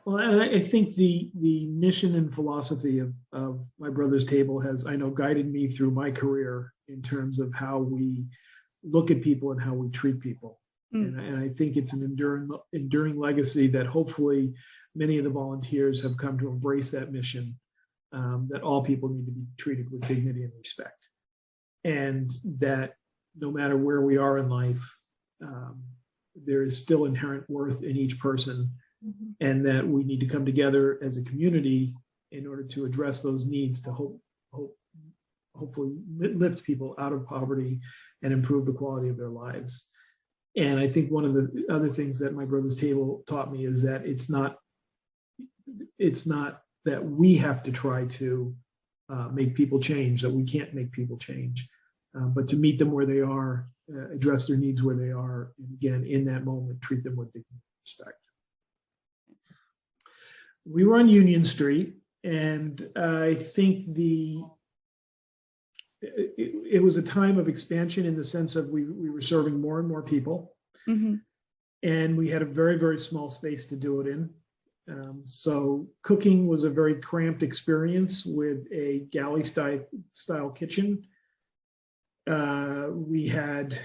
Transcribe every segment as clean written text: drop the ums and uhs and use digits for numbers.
Well, and I think the mission and philosophy of My Brother's Table has, I know, guided me through my career in terms of how we look at people and how we treat people. And I think it's an enduring legacy that hopefully many of the volunteers have come to embrace that mission, that all people need to be treated with dignity and respect. And that no matter where we are in life, there is still inherent worth in each person, and that we need to come together as a community in order to address those needs to hopefully lift people out of poverty and improve the quality of their lives. And I think one of the other things that My Brother's Table taught me is that it's not that we have to try to make people change, that we can't make people change, but to meet them where they are, address their needs where they are, and again, in that moment, treat them with dignity and respect. We were on Union Street, and I think it was a time of expansion in the sense of we were serving more and more people, and we had a very, very small space to do it in. So cooking was a very cramped experience with a galley style kitchen. We had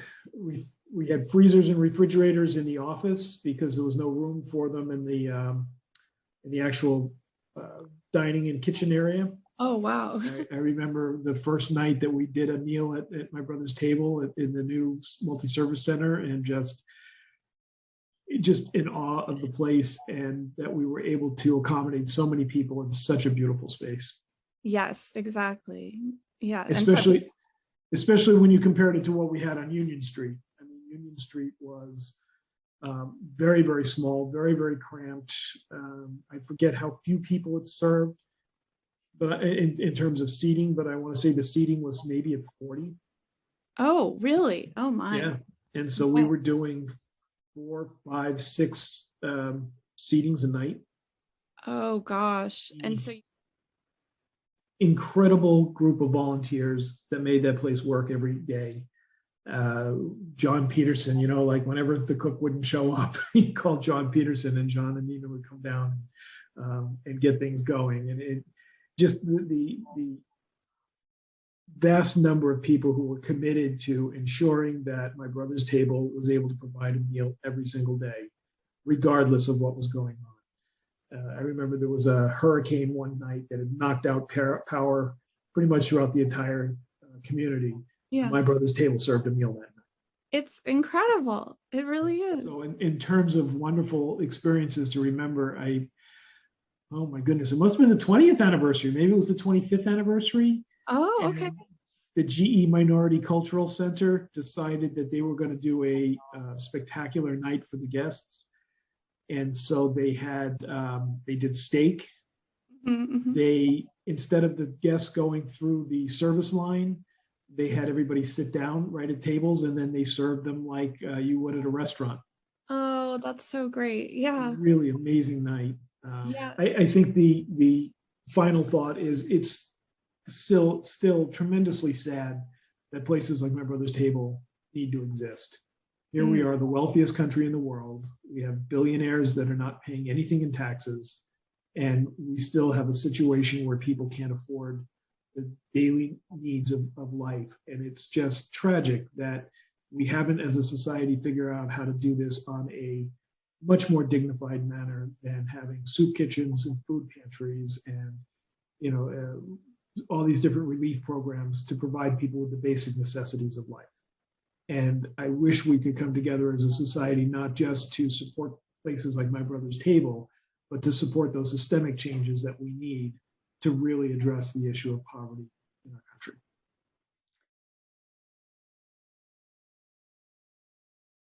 freezers and refrigerators in the office because there was no room for them in the actual dining and kitchen area. Oh, wow. I remember the first night that we did a meal at My Brother's Table in the new multi-service center, and just in awe of the place, and that we were able to accommodate so many people in such a beautiful space. Yes, exactly. Yeah. Especially when you compared it to what we had on Union Street. I mean, Union Street was very, very small, very, very cramped. I forget how few people it served, but in terms of seating, but I want to say the seating was maybe at 40. Oh, really? Oh my. Yeah. And so we were doing 4, 5, 6 seatings a night. Oh gosh. And so incredible group of volunteers that made that place work every day. John Peterson, like whenever the cook wouldn't show up, he called John Peterson, and John and Nina would come down and get things going. And it just the vast number of people who were committed to ensuring that My Brother's Table was able to provide a meal every single day, regardless of what was going on. I remember there was a hurricane one night that had knocked out power pretty much throughout the entire community. Yeah. My Brother's Table served a meal that night. It's incredible. It really is. So in terms of wonderful experiences to remember, oh my goodness, it must have been the 20th anniversary. Maybe it was the 25th anniversary. Oh, okay. And the GE Minority Cultural Center decided that they were going to do a spectacular night for the guests. And so they did steak. They, instead of the guests going through the service line, they had everybody sit down right at tables, and then they served them like you would at a restaurant. Oh, that's so great. Yeah. Really amazing night. Yeah. I think the final thought is it's still tremendously sad that places like My Brother's Table need to exist. Here we are, the wealthiest country in the world. We have billionaires that are not paying anything in taxes, and we still have a situation where people can't afford the daily needs of life. And it's just tragic that we haven't, as a society, figured out how to do this on a much more dignified manner than having soup kitchens and food pantries and all these different relief programs to provide people with the basic necessities of life. And I wish we could come together as a society, not just to support places like My Brother's Table, but to support those systemic changes that we need to really address the issue of poverty in our country.